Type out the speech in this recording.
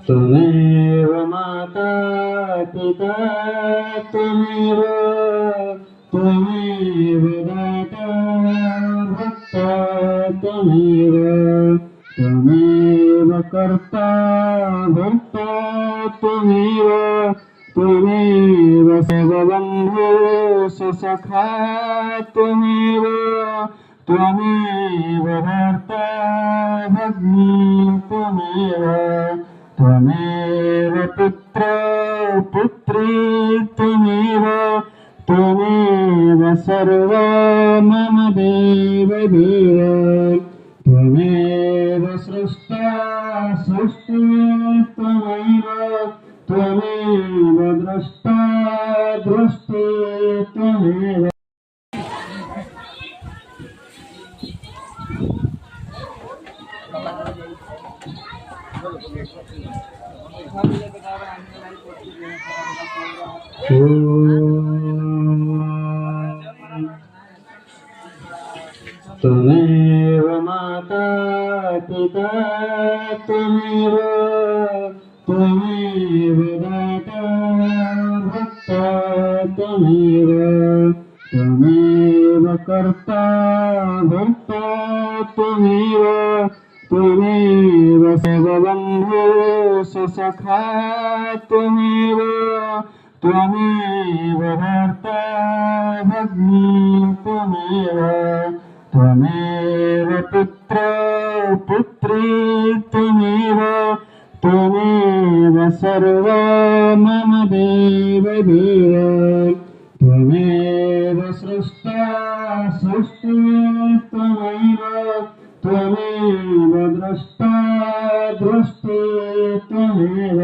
त्वमेव माता पिता त्वमेव दाता भक्ता त्वमेव कर्ता भक्ता त्वमेव सर्वबन्धु सखा त्वमेव भर्ता भग्नी त्वमेव पुत्र पुत्री त्वमेव सर्व मम देव त्वमेव सृष्टा सृष्टि त्वमेव द्रष्टा दृष्टि त्वमेव त्वमेव माता पिता त्वमेव दाता भक्ता त्वमेव कर्ता भक्ता त्वमेव सर्वबन्धु सखा त्वमेव भर्ता भग्नी त्वमेव पुत्र पुत्री त्वमेव सर्व मम देव त्वमेव सृष्टा सृष्टि त्वमेव द्रष्टा दृष्टि त्वमेव